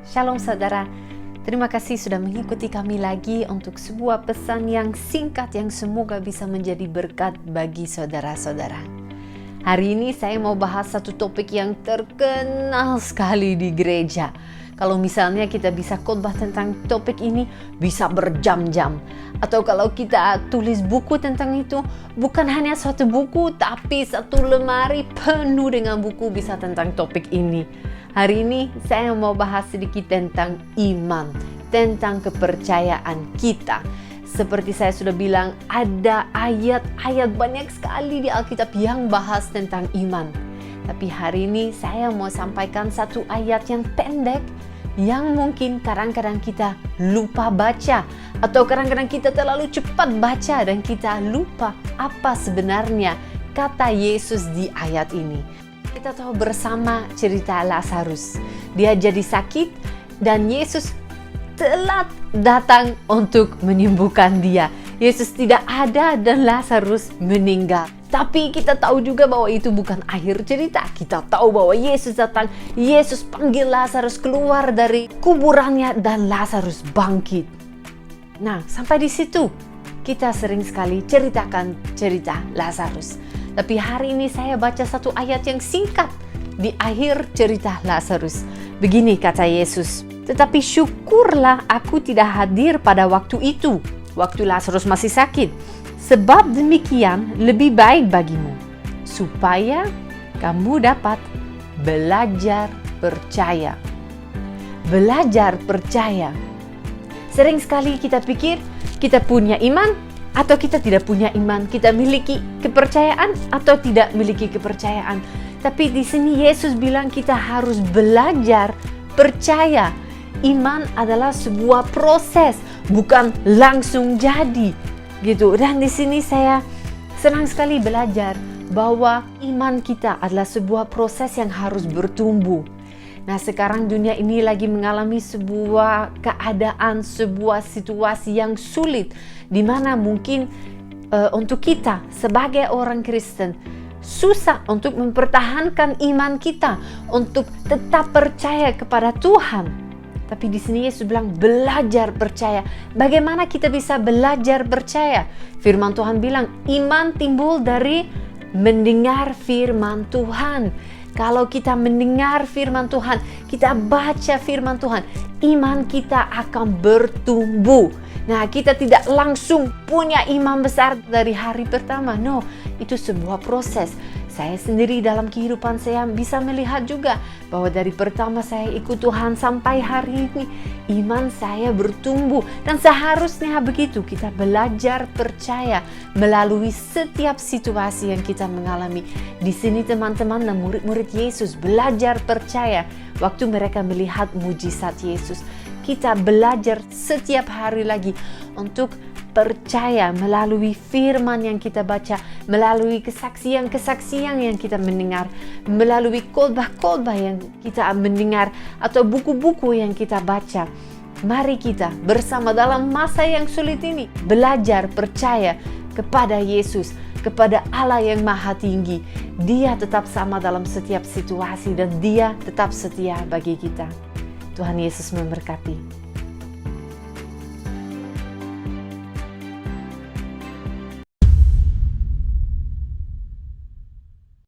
Shalom saudara, terima kasih sudah mengikuti kami lagi untuk sebuah pesan yang singkat yang semoga bisa menjadi berkat bagi saudara-saudara. Hari ini saya mau bahas satu topik yang terkenal sekali di gereja. Kalau misalnya kita bisa khotbah tentang topik ini bisa berjam-jam. Atau kalau kita tulis buku tentang itu, bukan hanya suatu buku tapi satu lemari penuh dengan buku bisa tentang topik ini. Hari ini saya mau bahas sedikit tentang iman, tentang kepercayaan kita. Seperti saya sudah bilang, ada ayat-ayat banyak sekali di Alkitab yang bahas tentang iman. Tapi hari ini saya mau sampaikan satu ayat yang pendek, yang mungkin kadang-kadang kita lupa baca, atau kadang-kadang kita terlalu cepat baca dan kita lupa apa sebenarnya kata Yesus di ayat ini. Kita tahu bersama cerita Lazarus. Dia jadi sakit dan Yesus telat datang untuk menyembuhkan dia. Yesus tidak ada dan Lazarus meninggal. Tapi kita tahu juga bahwa itu bukan akhir cerita. Kita tahu bahwa Yesus datang, Yesus panggil Lazarus keluar dari kuburannya dan Lazarus bangkit. Nah, sampai di situ kita sering sekali ceritakan cerita Lazarus. Tapi hari ini saya baca satu ayat yang singkat di akhir cerita Lazarus. Begini kata Yesus, "Tetapi syukurlah aku tidak hadir pada waktu itu, waktu Lazarus masih sakit. Sebab demikian lebih baik bagimu, supaya kamu dapat belajar percaya." Belajar percaya. Sering sekali kita pikir kita punya iman atau kita tidak punya iman, kita miliki kepercayaan atau tidak miliki kepercayaan. Tapi di sini Yesus bilang kita harus belajar percaya. Iman adalah sebuah proses, bukan langsung jadi, gitu. Dan di sini saya senang sekali belajar bahwa iman kita adalah sebuah proses yang harus bertumbuh. Nah, sekarang dunia ini lagi mengalami sebuah keadaan, sebuah situasi yang sulit, di mana mungkin untuk kita sebagai orang Kristen susah untuk mempertahankan iman kita, untuk tetap percaya kepada Tuhan. Tapi di sini Yesus bilang belajar percaya. Bagaimana kita bisa belajar percaya? Firman Tuhan bilang iman timbul dari mendengar firman Tuhan. Kalau kita mendengar firman Tuhan, kita baca firman Tuhan, iman kita akan bertumbuh. Nah, kita tidak langsung punya iman besar dari hari pertama. No, itu sebuah proses. Saya sendiri dalam kehidupan saya bisa melihat juga bahwa dari pertama saya ikut Tuhan sampai hari ini, iman saya bertumbuh. Dan seharusnya begitu, kita belajar percaya melalui setiap situasi yang kita mengalami. Di sini teman-teman dan murid-murid Yesus belajar percaya waktu mereka melihat mujizat Yesus. Kita belajar setiap hari lagi untuk percaya melalui firman yang kita baca, melalui kesaksian-kesaksian yang kita mendengar, melalui khotbah-khotbah yang kita mendengar, atau buku-buku yang kita baca. Mari kita bersama dalam masa yang sulit ini belajar percaya kepada Yesus, kepada Allah yang Maha Tinggi. Dia tetap sama dalam setiap situasi dan Dia tetap setia bagi kita. Tuhan Yesus memberkati.